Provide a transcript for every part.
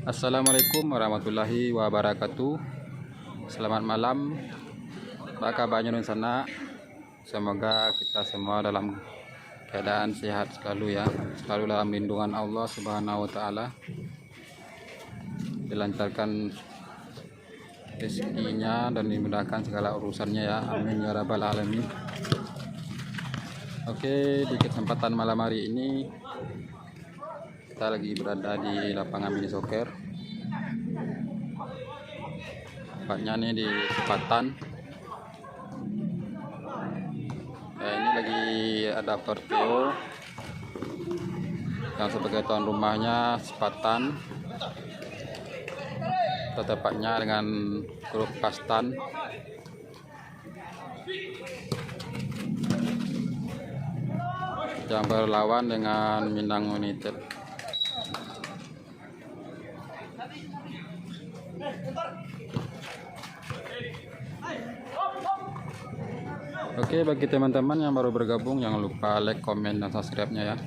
Assalamualaikum warahmatullahi wabarakatuh. Selamat malam. Apa kabarnya di sana? Semoga kita semua dalam keadaan sehat selalu ya. Selalu dalam lindungan Allah Subhanahu wa taala. Dilancarkan rezekinya dan dimudahkan segala urusannya ya. Amin ya rabbal alamin. Oke, di kesempatan malam hari ini kita lagi berada di lapangan mini soccer, tepatnya nih di Sepatan. Ini lagi ada Porteo yang sebagai tuan rumahnya Sepatan, tepatnya dengan grup Kastan. Yang berlawan dengan Minang United. Oke, bagi teman-teman yang baru bergabung jangan lupa like, komen, dan subscribe-nya ya.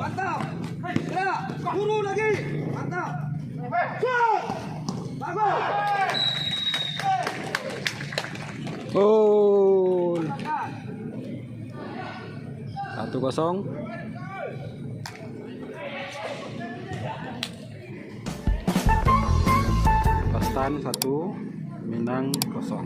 Mantap. Ya, turun lagi. Mantap. Bagus. 1-0. Pastan 1, Minang 0.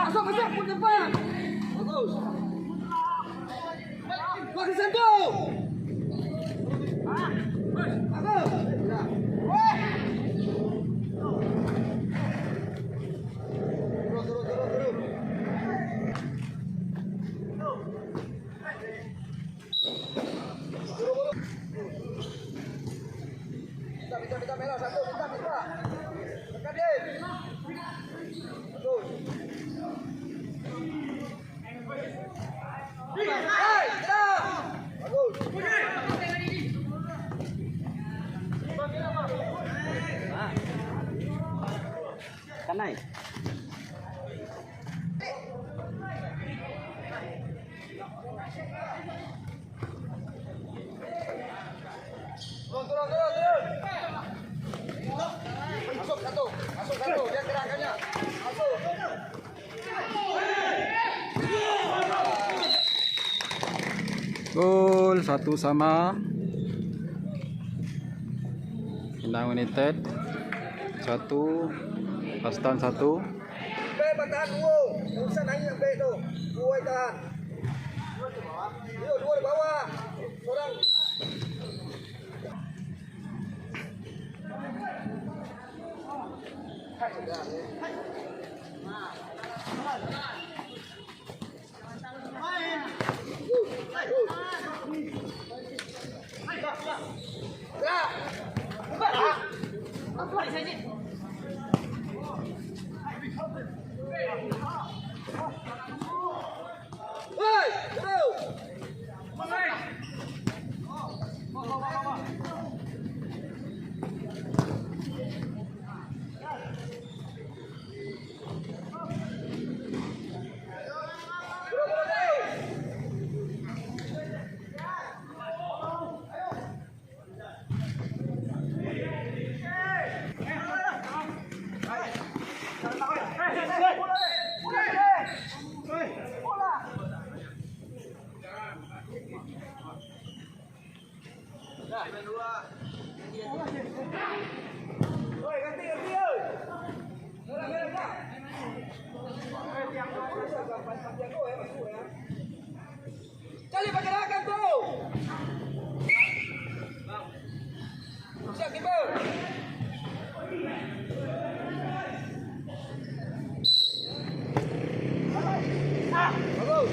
Masuk, pun depan. Bagus. Bagi satu. Bagus. Turun. Kita merah satu, kita. Tekan dia. Bagus. Kanai. Turun. Masuk satu. Dia gerakannya. Masuk. Gol 1-1. Minang United 1, Pastan 1. B bertahan dua. Enggak usah naik yang B tu. Dua tahan. Dua di bawah. Seorang. Cari pergerakan tu. Siap kiper. Bagus.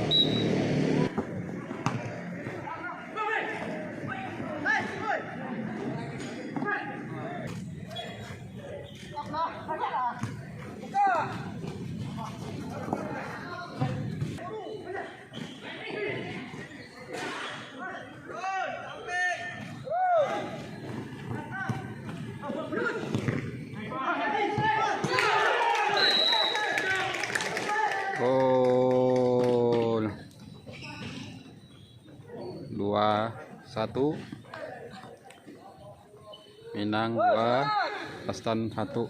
Gol 2-1. Minang 2, Pastan 1.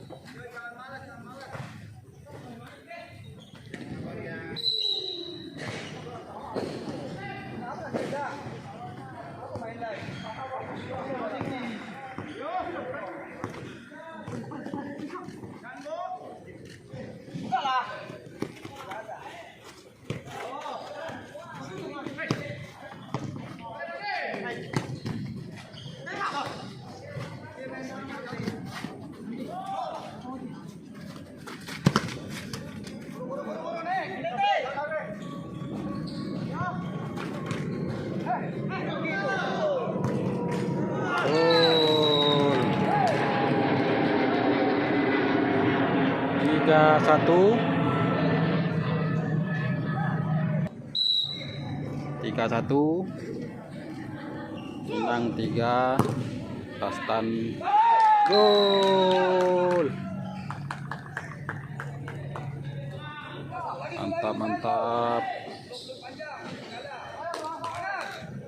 3-1. 3-1. Menang 3. Pastan gol. Mantap.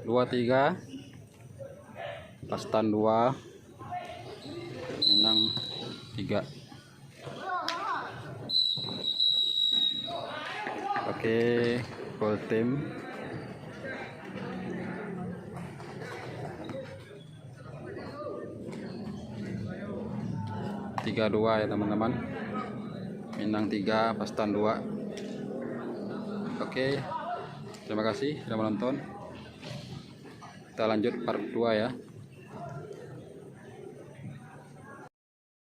2-3. Pastan 2. Minang 3. Oke, full team. Tiga dua ya teman-teman. Minang 3, Pastan 2. Oke, terima kasih sudah menonton. Kita lanjut part 2 ya.